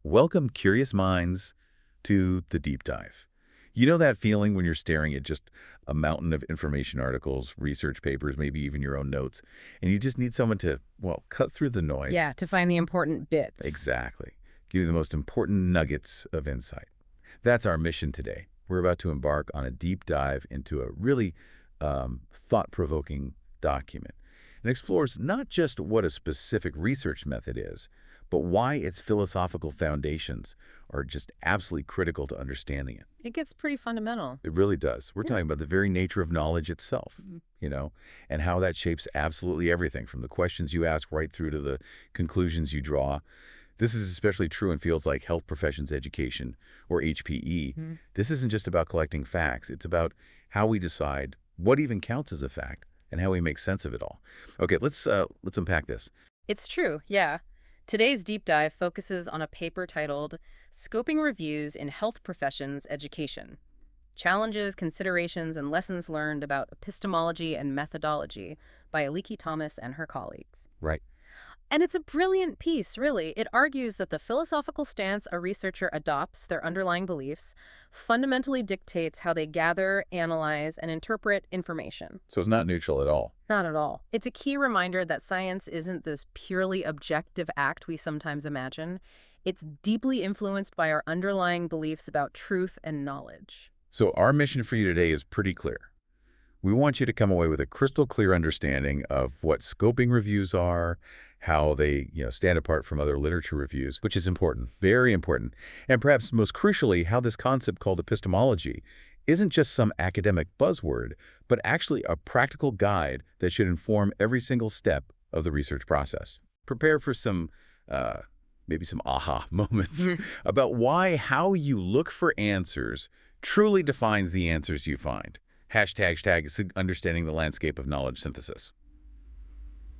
Welcome, curious minds, to the deep dive. You know that feeling when you're staring at just a mountain of information articles, research papers, maybe even your own notes, and you just need someone to, well, cut through the noise? Yeah, to find the important bits. Exactly. Give you the most important nuggets of insight. That's our mission today. We're about to embark on a deep dive into a really thought-provoking document. It explores not just what a specific research method is, but why its philosophical foundations are just absolutely critical to understanding it. It gets pretty fundamental. It really does. We're talking about the very nature of knowledge itself, and how that shapes absolutely everything from the questions you ask right through to the conclusions you draw. This is especially true in fields like health professions education or HPE. This isn't just about collecting facts. It's about how we decide what even counts as a fact and how we make sense of it all. Okay, let's unpack this. It's true, yeah. Today's deep dive focuses on a paper titled Scoping Reviews in Health Professions Education: Challenges, Considerations, and Lessons Learned About Epistemology and Methodology by Aliki Thomas and her colleagues. Right. And it's a brilliant piece, really. It argues that the philosophical stance a researcher adopts, their underlying beliefs, fundamentally dictates how they gather, analyze, and interpret information. So it's not neutral at all. Not at all. It's a key reminder that science isn't this purely objective act we sometimes imagine. It's deeply influenced by our underlying beliefs about truth and knowledge. So our mission for you today is pretty clear. We want you to come away with a crystal clear understanding of what scoping reviews are, how they stand apart from other literature reviews, which is important, very important. And perhaps most crucially, how this concept called epistemology isn't just some academic buzzword, but actually a practical guide that should inform every single step of the research process. Prepare for some, maybe some aha moments about why how you look for answers truly defines the answers you find. Hashtag understanding the landscape of knowledge synthesis.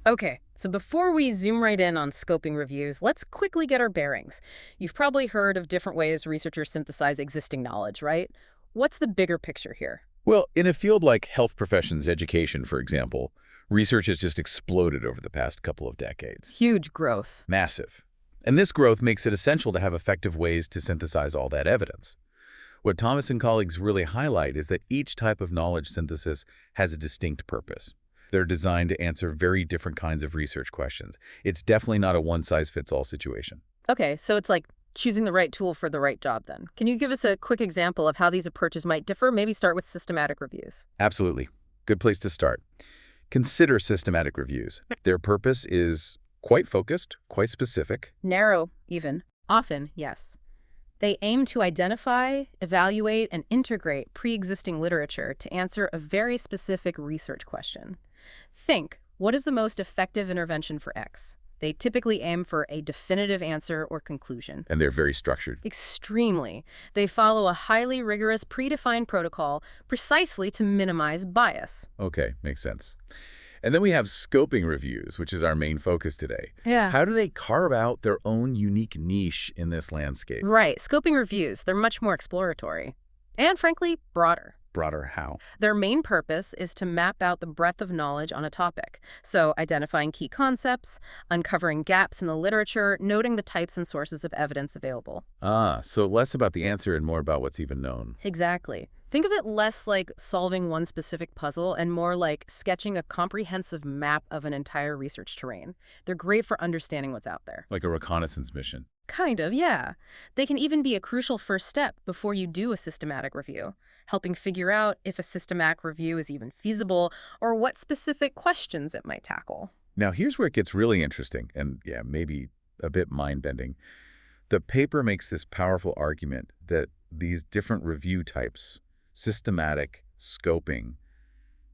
Okay, so before we zoom right in on scoping reviews, let's quickly get our bearings. You've probably heard of different ways researchers synthesize existing knowledge, right? What's the bigger picture here? Well, in a field like health professions education, for example, research has just exploded over the past couple of decades. Huge growth. Massive. And this growth makes it essential to have effective ways to synthesize all that evidence. What Thomas and colleagues really highlight is that each type of knowledge synthesis has a distinct purpose. They're designed to answer very different kinds of research questions. It's definitely not a one-size-fits-all situation. Okay, so it's like choosing the right tool for the right job then. Can you give us a quick example of how these approaches might differ? Maybe start with systematic reviews. Absolutely. Good place to start. Consider systematic reviews. Their purpose is quite focused, quite specific. Narrow, even. Often, yes. They aim to identify, evaluate, and integrate pre-existing literature to answer a very specific research question. Think, what is the most effective intervention for X? They typically aim for a definitive answer or conclusion. And they're very structured. Extremely. They follow a highly rigorous, predefined protocol precisely to minimize bias. Okay, makes sense. And then we have scoping reviews, which is our main focus today. Yeah. How do they carve out their own unique niche in this landscape? Right. Scoping reviews, they're much more exploratory. And frankly, broader. Broader how? Their main purpose is to map out the breadth of knowledge on a topic. So identifying key concepts, uncovering gaps in the literature, noting the types and sources of evidence available. So less about the answer and more about what's even known. Exactly. Think of it less like solving one specific puzzle and more like sketching a comprehensive map of an entire research terrain. They're great for understanding what's out there. Like a reconnaissance mission. Kind of, yeah. They can even be a crucial first step before you do a systematic review, helping figure out if a systematic review is even feasible or what specific questions it might tackle. Now, here's where it gets really interesting and, yeah, maybe a bit mind-bending. The paper makes this powerful argument that these different review types, systematic, scoping,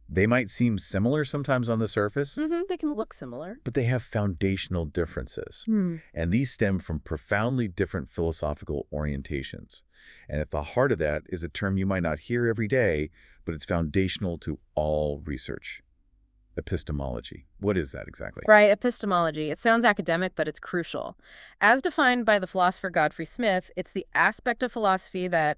they might seem similar sometimes on the surface. They can look similar. But they have foundational differences. And these stem from profoundly different philosophical orientations. And at the heart of that is a term you might not hear every day, but it's foundational to all research. Epistemology. What is that exactly? Right, epistemology. It sounds academic, but it's crucial. As defined by the philosopher Godfrey Smith, it's the aspect of philosophy that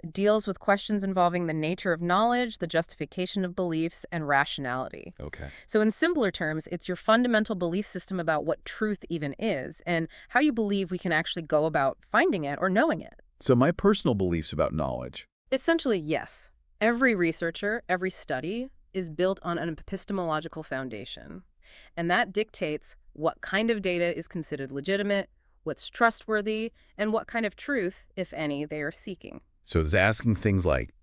It deals with questions involving the nature of knowledge, the justification of beliefs, and rationality. Okay. So in simpler terms, it's your fundamental belief system about what truth even is and how you believe we can actually go about finding it or knowing it. So my personal beliefs about knowledge. Essentially, yes. Every researcher, every study is built on an epistemological foundation. And that dictates what kind of data is considered legitimate, what's trustworthy, and what kind of truth, if any, they are seeking. So it's asking things like,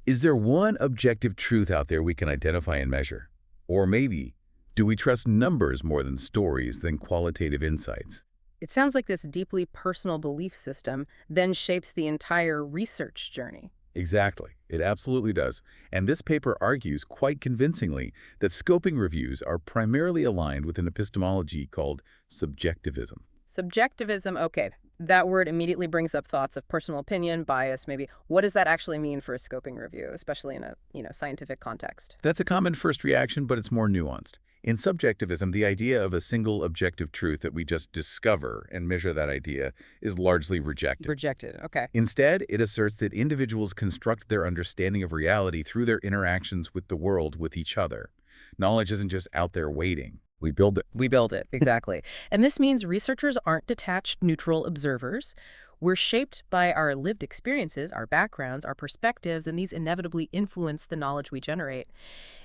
is there one objective truth out there we can identify and measure? Or maybe, do we trust numbers more than stories, than qualitative insights? It sounds like this deeply personal belief system then shapes the entire research journey. Exactly. It absolutely does. And this paper argues quite convincingly that scoping reviews are primarily aligned with an epistemology called subjectivism. Subjectivism, okay. That word immediately brings up thoughts of personal opinion, bias, maybe. What does that actually mean for a scoping review, especially in a, scientific context? That's a common first reaction, but it's more nuanced. In subjectivism, the idea of a single objective truth that we just discover and measure that idea is largely rejected. Rejected, okay. Instead, it asserts that individuals construct their understanding of reality through their interactions with the world, with each other. Knowledge isn't just out there waiting. We build it. We build it, exactly. And this means researchers aren't detached, neutral observers. We're shaped by our lived experiences, our backgrounds, our perspectives, and these inevitably influence the knowledge we generate.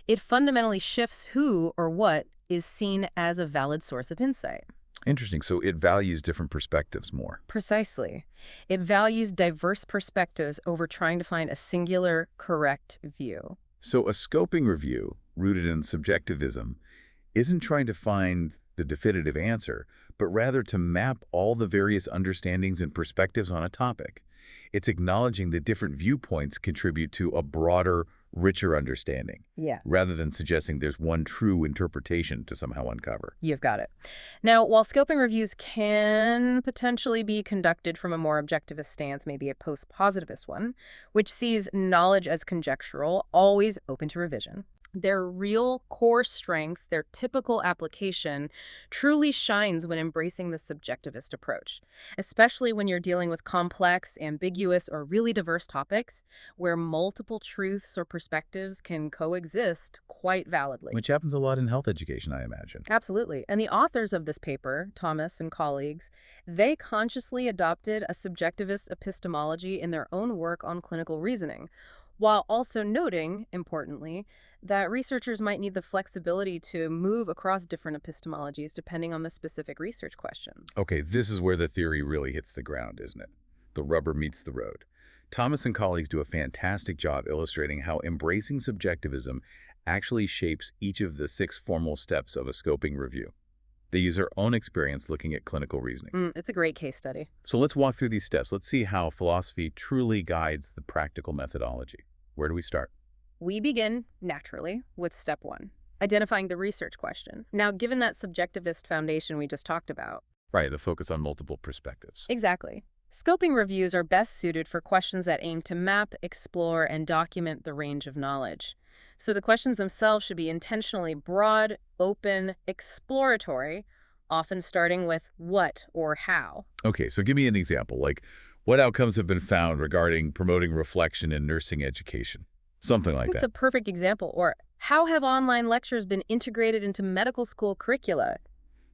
It fundamentally shifts who or what is seen as a valid source of insight. Interesting. So it values different perspectives more. Precisely. It values diverse perspectives over trying to find a singular, correct view. So a scoping review, rooted in subjectivism, isn't trying to find the definitive answer, but rather to map all the various understandings and perspectives on a topic. It's acknowledging that different viewpoints contribute to a broader, richer understanding, rather than suggesting there's one true interpretation to somehow uncover. You've got it. Now, while scoping reviews can potentially be conducted from a more objectivist stance, maybe a post-positivist one, which sees knowledge as conjectural, always open to revision, their real core strength, their typical application, truly shines when embracing the subjectivist approach, especially when you're dealing with complex, ambiguous, or really diverse topics where multiple truths or perspectives can coexist quite validly. Which happens a lot in health education, I imagine. Absolutely. And the authors of this paper, Thomas and colleagues, they consciously adopted a subjectivist epistemology in their own work on clinical reasoning, while also noting, importantly, that researchers might need the flexibility to move across different epistemologies depending on the specific research question. Okay, this is where the theory really hits the ground, isn't it? The rubber meets the road. Thomas and colleagues do a fantastic job illustrating how embracing subjectivism actually shapes each of the 6 formal steps of a scoping review. They use their own experience looking at clinical reasoning. It's a great case study. So let's walk through these steps. Let's see how philosophy truly guides the practical methodology. Where do we start? We begin, naturally, with step 1, identifying the research question. Now, given that subjectivist foundation we just talked about. Right, the focus on multiple perspectives. Exactly. Scoping reviews are best suited for questions that aim to map, explore, and document the range of knowledge. So the questions themselves should be intentionally broad, open, exploratory, often starting with what or how. Okay, so give me an example, like what outcomes have been found regarding promoting reflection in nursing education? Something like that. That's a perfect example. Or how have online lectures been integrated into medical school curricula?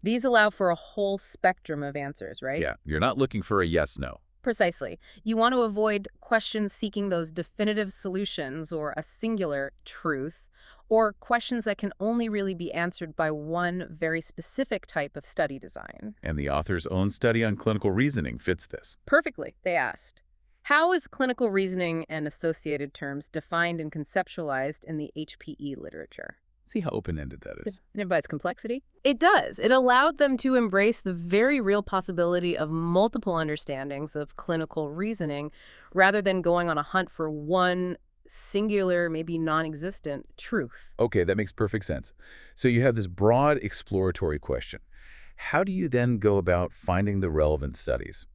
These allow for a whole spectrum of answers, right? Yeah, you're not looking for a yes-no. Precisely. You want to avoid questions seeking those definitive solutions or a singular truth, or questions that can only really be answered by one very specific type of study design. And the author's own study on clinical reasoning fits this. Perfectly, they asked. How is clinical reasoning and associated terms defined and conceptualized in the HPE literature? See how open-ended that is. It invites complexity. It does. It allowed them to embrace the very real possibility of multiple understandings of clinical reasoning rather than going on a hunt for one singular, maybe non-existent truth. Okay, that makes perfect sense. So you have this broad exploratory question. How do you then go about finding the relevant studies?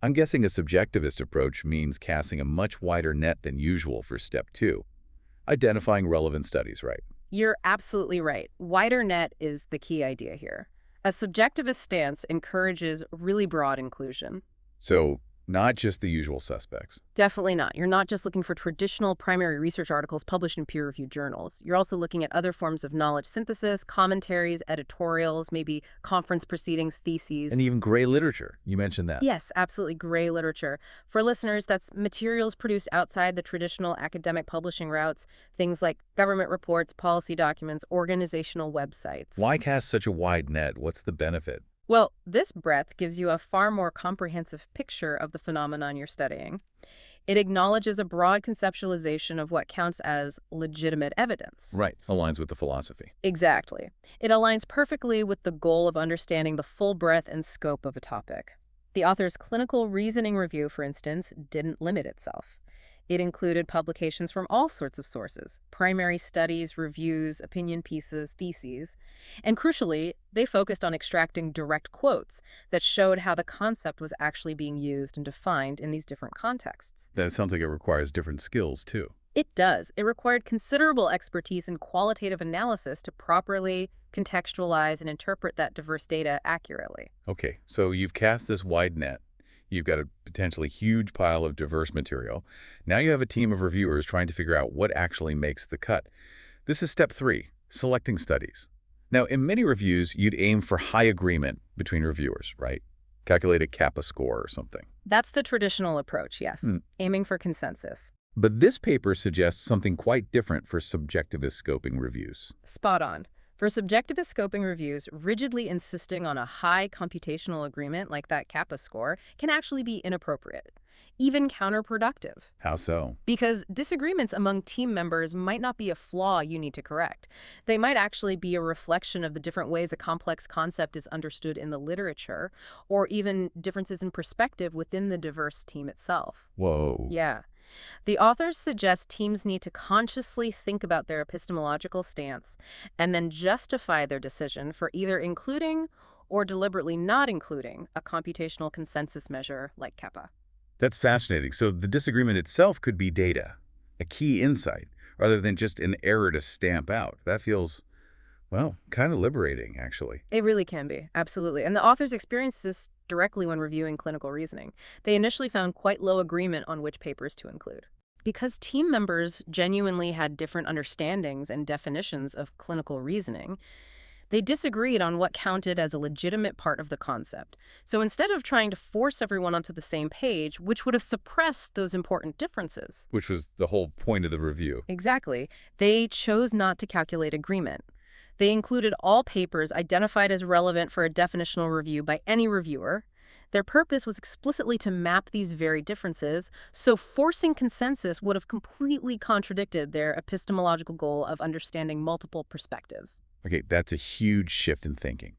I'm guessing a subjectivist approach means casting a much wider net than usual for step 2, identifying relevant studies, right? You're absolutely right. Wider net is the key idea here. A subjectivist stance encourages really broad inclusion. So Not just the usual suspects. Definitely not. You're not just looking for traditional primary research articles published in peer-reviewed journals. You're also looking at other forms of knowledge synthesis, commentaries, editorials, maybe conference proceedings, theses. And even gray literature. You mentioned that. Yes, absolutely, gray literature. For listeners, that's materials produced outside the traditional academic publishing routes, things like government reports, policy documents, organizational websites. Why cast such a wide net? What's the benefit? Well, this breadth gives you a far more comprehensive picture of the phenomenon you're studying. It acknowledges a broad conceptualization of what counts as legitimate evidence. Right. Aligns with the philosophy. Exactly. It aligns perfectly with the goal of understanding the full breadth and scope of a topic. The author's clinical reasoning review, for instance, didn't limit itself. It included publications from all sorts of sources, primary studies, reviews, opinion pieces, theses, and crucially, they focused on extracting direct quotes that showed how the concept was actually being used and defined in these different contexts. That sounds like it requires different skills, too. It does. It required considerable expertise in qualitative analysis to properly contextualize and interpret that diverse data accurately. Okay, so you've cast this wide net. You've got a potentially huge pile of diverse material. Now you have a team of reviewers trying to figure out what actually makes the cut. This is step 3, selecting studies. Now, in many reviews, you'd aim for high agreement between reviewers, right? Calculate a kappa score or something. That's the traditional approach, yes, aiming for consensus. But this paper suggests something quite different for subjectivist scoping reviews. Spot on. For subjectivist scoping reviews, rigidly insisting on a high computational agreement like that kappa score can actually be inappropriate, even counterproductive. How so? Because disagreements among team members might not be a flaw you need to correct. They might actually be a reflection of the different ways a complex concept is understood in the literature, or even differences in perspective within the diverse team itself. Whoa. Yeah. The authors suggest teams need to consciously think about their epistemological stance and then justify their decision for either including or deliberately not including a computational consensus measure like kappa. That's fascinating. So the disagreement itself could be data, a key insight, rather than just an error to stamp out. That feels, well, kind of liberating, actually. It really can be, absolutely. And the authors experienced this directly when reviewing clinical reasoning. They initially found quite low agreement on which papers to include. Because team members genuinely had different understandings and definitions of clinical reasoning, they disagreed on what counted as a legitimate part of the concept. So instead of trying to force everyone onto the same page, which would have suppressed those important differences. Which was the whole point of the review. Exactly. They chose not to calculate agreement. They included all papers identified as relevant for a definitional review by any reviewer. Their purpose was explicitly to map these very differences, so forcing consensus would have completely contradicted their epistemological goal of understanding multiple perspectives. Okay, that's a huge shift in thinking.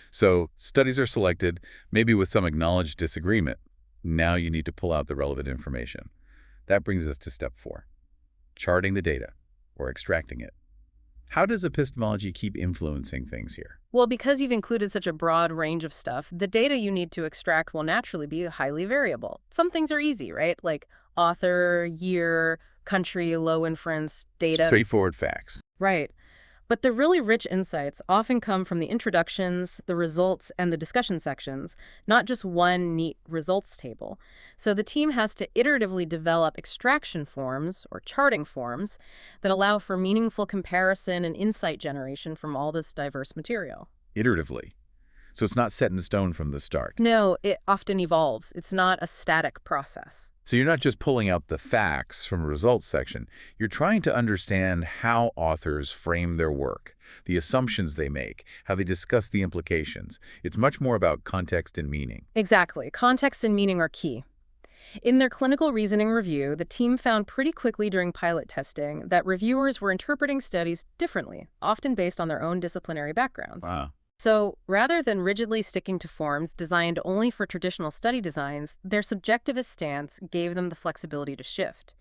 So studies are selected, maybe with some acknowledged disagreement. Now you need to pull out the relevant information. That brings us to step 4, charting the data, or extracting it. How does epistemology keep influencing things here? Well, because you've included such a broad range of stuff, the data you need to extract will naturally be highly variable. Some things are easy, right? Like author, year, country, low inference, data. Straightforward facts. Right. But the really rich insights often come from the introductions, the results, and the discussion sections, not just one neat results table. So the team has to iteratively develop extraction forms, or charting forms, that allow for meaningful comparison and insight generation from all this diverse material. Iteratively. So it's not set in stone from the start. No, it often evolves. It's not a static process. So you're not just pulling out the facts from a results section. You're trying to understand how authors frame their work, the assumptions they make, how they discuss the implications. It's much more about context and meaning. Exactly. Context and meaning are key. In their clinical reasoning review, the team found pretty quickly during pilot testing that reviewers were interpreting studies differently, often based on their own disciplinary backgrounds. Wow. So rather than rigidly sticking to forms designed only for traditional study designs, their subjectivist stance gave them the flexibility to shift.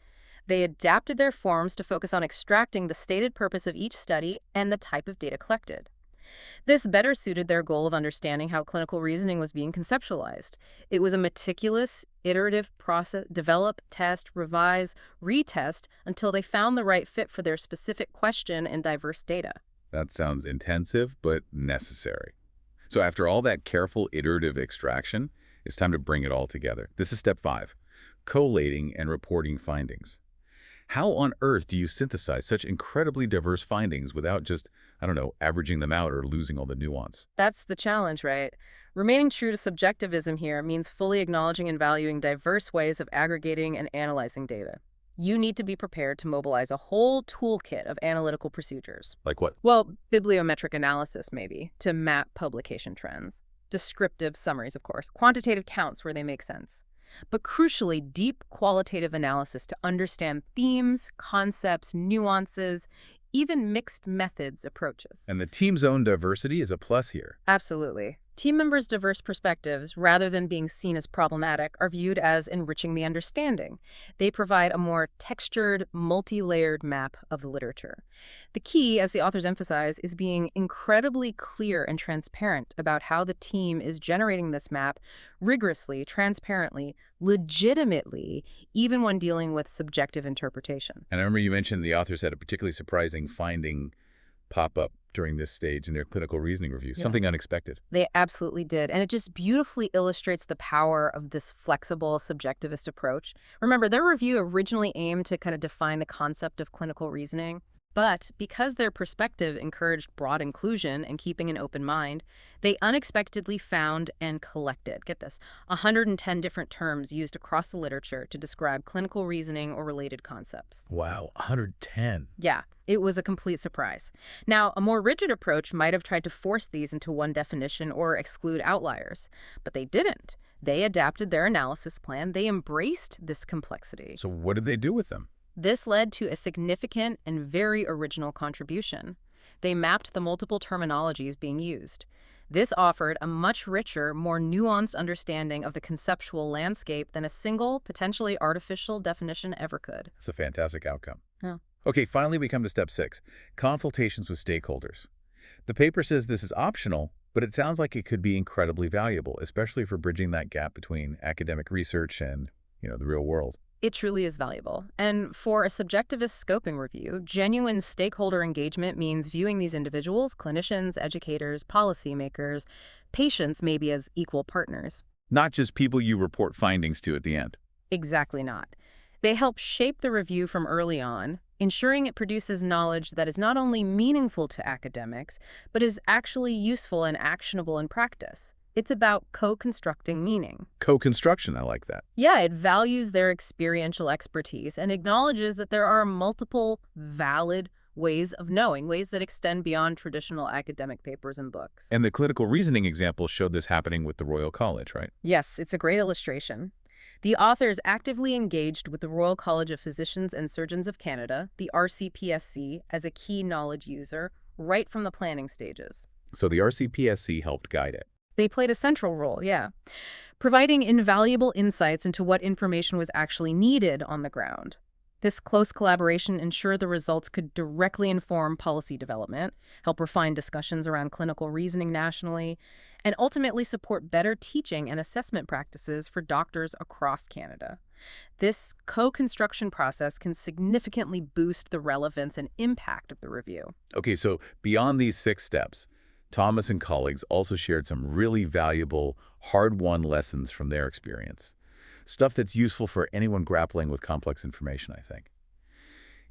They adapted their forms to focus on extracting the stated purpose of each study and the type of data collected. This better suited their goal of understanding how clinical reasoning was being conceptualized. It was a meticulous, iterative process: develop, test, revise, retest, until they found the right fit for their specific question and diverse data. That sounds intensive, but necessary. So after all that careful iterative extraction, It's time to bring it all together. This is step 5, collating and reporting findings. How on earth do you synthesize such incredibly diverse findings without just, I don't know, averaging them out or losing all the nuance? That's the challenge, right? Remaining true to subjectivism here means fully acknowledging and valuing diverse ways of aggregating and analyzing data. You need to be prepared to mobilize a whole toolkit of analytical procedures. Like what? Well, bibliometric analysis, maybe, to map publication trends. Descriptive summaries, of course. Quantitative counts where they make sense. But crucially, deep qualitative analysis to understand themes, concepts, nuances, even mixed methods approaches. And the team's own diversity is a plus here. Absolutely. Team members' diverse perspectives, rather than being seen as problematic, are viewed as enriching the understanding. They provide a more textured, multi-layered map of the literature. The key, as the authors emphasize, is being incredibly clear and transparent about how the team is generating this map rigorously, transparently, legitimately, even when dealing with subjective interpretation. And I remember you mentioned the authors had a particularly surprising finding pop up during this stage in their clinical reasoning review, something unexpected. They absolutely did. And it just beautifully illustrates the power of this flexible subjectivist approach. Remember, their review originally aimed to kind of define the concept of clinical reasoning. But because their perspective encouraged broad inclusion and keeping an open mind, they unexpectedly found and collected, get this, 110 different terms used across the literature to describe clinical reasoning or related concepts. Wow, 110. Yeah, it was a complete surprise. Now, a more rigid approach might have tried to force these into one definition or exclude outliers, but they didn't. They adapted their analysis plan. They embraced this complexity. So what did they do with them? This led to a significant and very original contribution. They mapped the multiple terminologies being used. This offered a much richer, more nuanced understanding of the conceptual landscape than a single, potentially artificial definition ever could. It's a fantastic outcome. Yeah. Okay, finally we come to step 6, consultations with stakeholders. The paper says this is optional, but it sounds like it could be incredibly valuable, especially for bridging that gap between academic research and, the real world. It truly is valuable. And for a subjectivist scoping review, genuine stakeholder engagement means viewing these individuals, clinicians, educators, policymakers, patients maybe as equal partners. Not just people you report findings to at the end. Exactly not. They help shape the review from early on, ensuring it produces knowledge that is not only meaningful to academics, but is actually useful and actionable in practice. It's about co-constructing meaning. Co-construction, I like that. Yeah, it values their experiential expertise and acknowledges that there are multiple valid ways of knowing, ways that extend beyond traditional academic papers and books. And the clinical reasoning example showed this happening with the Royal College, right? Yes, it's a great illustration. The authors actively engaged with the Royal College of Physicians and Surgeons of Canada, the RCPSC, as a key knowledge user right from the planning stages. So the RCPSC helped guide it. They played a central role, yeah, providing invaluable insights into what information was actually needed on the ground. This close collaboration ensured the results could directly inform policy development, help refine discussions around clinical reasoning nationally, and ultimately support better teaching and assessment practices for doctors across Canada. This co-construction process can significantly boost the relevance and impact of the review. Okay, so beyond these 6 steps, Thomas and colleagues also shared some really valuable, hard-won lessons from their experience. Stuff that's useful for anyone grappling with complex information, I think.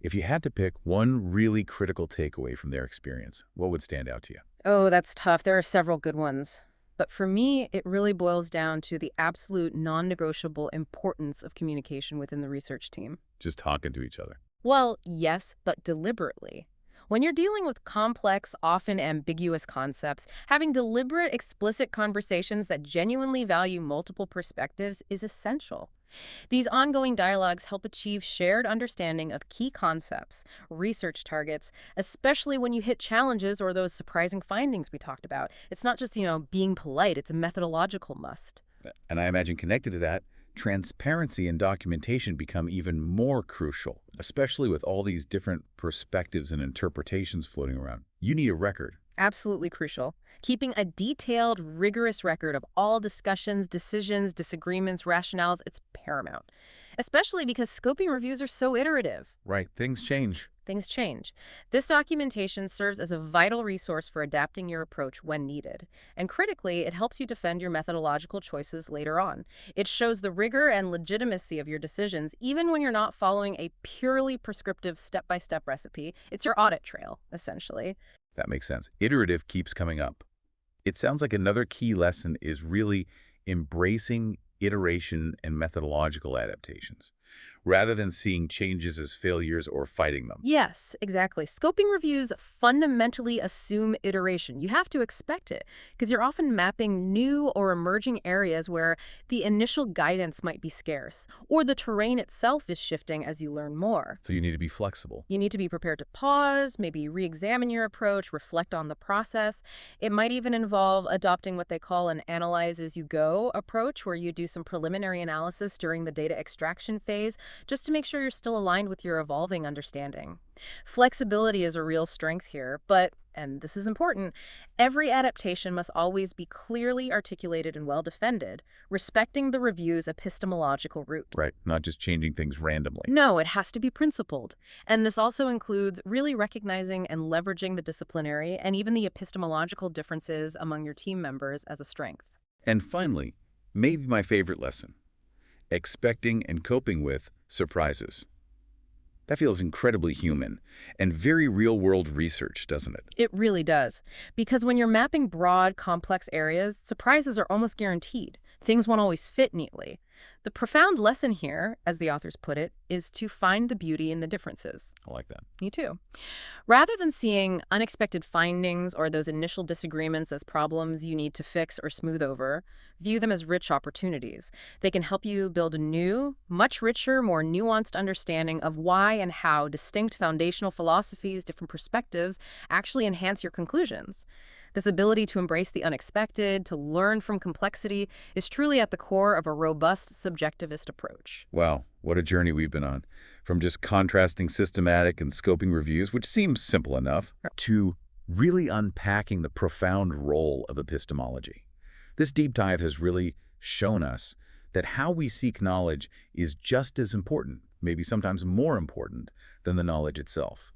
If you had to pick one really critical takeaway from their experience, what would stand out to you? Oh, that's tough. There are several good ones. But for me, it really boils down to the absolute non-negotiable importance of communication within the research team. Just talking to each other. Well, yes, but deliberately. When you're dealing with complex, often ambiguous concepts, having deliberate, explicit conversations that genuinely value multiple perspectives is essential. These ongoing dialogues help achieve shared understanding of key concepts, research targets, especially when you hit challenges or those surprising findings we talked about. It's not just, being polite, it's a methodological must. And I imagine connected to that, transparency and documentation become even more crucial, especially with all these different perspectives and interpretations floating around. You need a record, Absolutely crucial. Keeping a detailed, rigorous record of all discussions, decisions, disagreements, rationales, it's paramount. Especially because scoping reviews are so iterative. Right, things change. Things change. This documentation serves as a vital resource for adapting your approach when needed. And critically, it helps you defend your methodological choices later on. It shows the rigor and legitimacy of your decisions, even when you're not following a purely prescriptive step-by-step recipe. It's your audit trail, essentially. That makes sense. Iterative keeps coming up. It sounds like another key lesson is really embracing iteration and methodological adaptations, rather than seeing changes as failures or fighting them. Yes, exactly. Scoping reviews fundamentally assume iteration. You have to expect it because you're often mapping new or emerging areas where the initial guidance might be scarce or the terrain itself is shifting as you learn more. So you need to be flexible. You need to be prepared to pause, maybe re-examine your approach, reflect on the process. It might even involve adopting what they call an analyze-as-you-go approach, where you do some preliminary analysis during the data extraction phase just to make sure you're still aligned with your evolving understanding. Flexibility is a real strength here, but, and this is important, every adaptation must always be clearly articulated and well defended, respecting the review's epistemological root. Right, not just changing things randomly. No, it has to be principled. And this also includes really recognizing and leveraging the disciplinary and even the epistemological differences among your team members as a strength. And finally, maybe my favorite lesson, expecting and coping with surprises. That feels incredibly human and very real-world research, doesn't it? It really does. Because when you're mapping broad, complex areas, surprises are almost guaranteed. Things won't always fit neatly. The profound lesson here, as the authors put it, is to find the beauty in the differences. I like that. Me too. Rather than seeing unexpected findings or those initial disagreements as problems you need to fix or smooth over, view them as rich opportunities. They can help you build a new, much richer, more nuanced understanding of why and how distinct foundational philosophies, different perspectives, actually enhance your conclusions. This ability to embrace the unexpected, to learn from complexity, is truly at the core of a robust subjectivist approach. Wow, what a journey we've been on. From just contrasting systematic and scoping reviews, which seems simple enough, to really unpacking the profound role of epistemology. This deep dive has really shown us that how we seek knowledge is just as important, maybe sometimes more important, than the knowledge itself.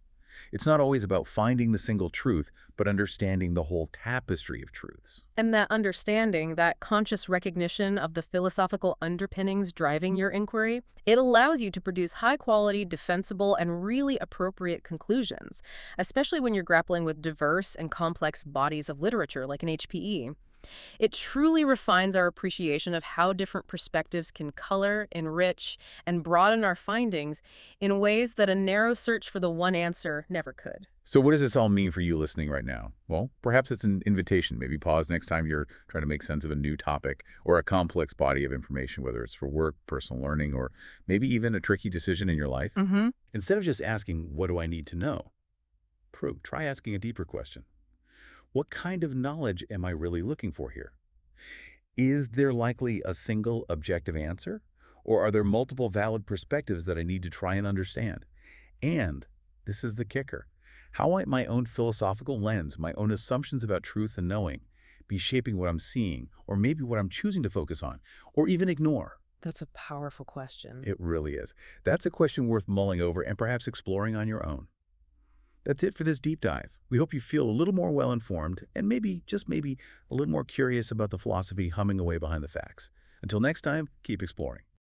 It's not always about finding the single truth, but understanding the whole tapestry of truths. And that understanding, that conscious recognition of the philosophical underpinnings driving your inquiry, it allows you to produce high-quality, defensible, and really appropriate conclusions, especially when you're grappling with diverse and complex bodies of literature like an HPE. It truly refines our appreciation of how different perspectives can color, enrich, and broaden our findings in ways that a narrow search for the one answer never could. So what does this all mean for you listening right now? Well, perhaps it's an invitation. Maybe pause next time you're trying to make sense of a new topic or a complex body of information, whether it's for work, personal learning, or maybe even a tricky decision in your life. Instead of just asking, what do I need to know? Try asking a deeper question. What kind of knowledge am I really looking for here? Is there likely a single objective answer? Or are there multiple valid perspectives that I need to try and understand? And this is the kicker. How might my own philosophical lens, my own assumptions about truth and knowing, be shaping what I'm seeing, or maybe what I'm choosing to focus on, or even ignore? That's a powerful question. It really is. That's a question worth mulling over and perhaps exploring on your own. That's it for this deep dive. We hope you feel a little more well-informed and maybe, just maybe, a little more curious about the philosophy humming away behind the facts. Until next time, keep exploring.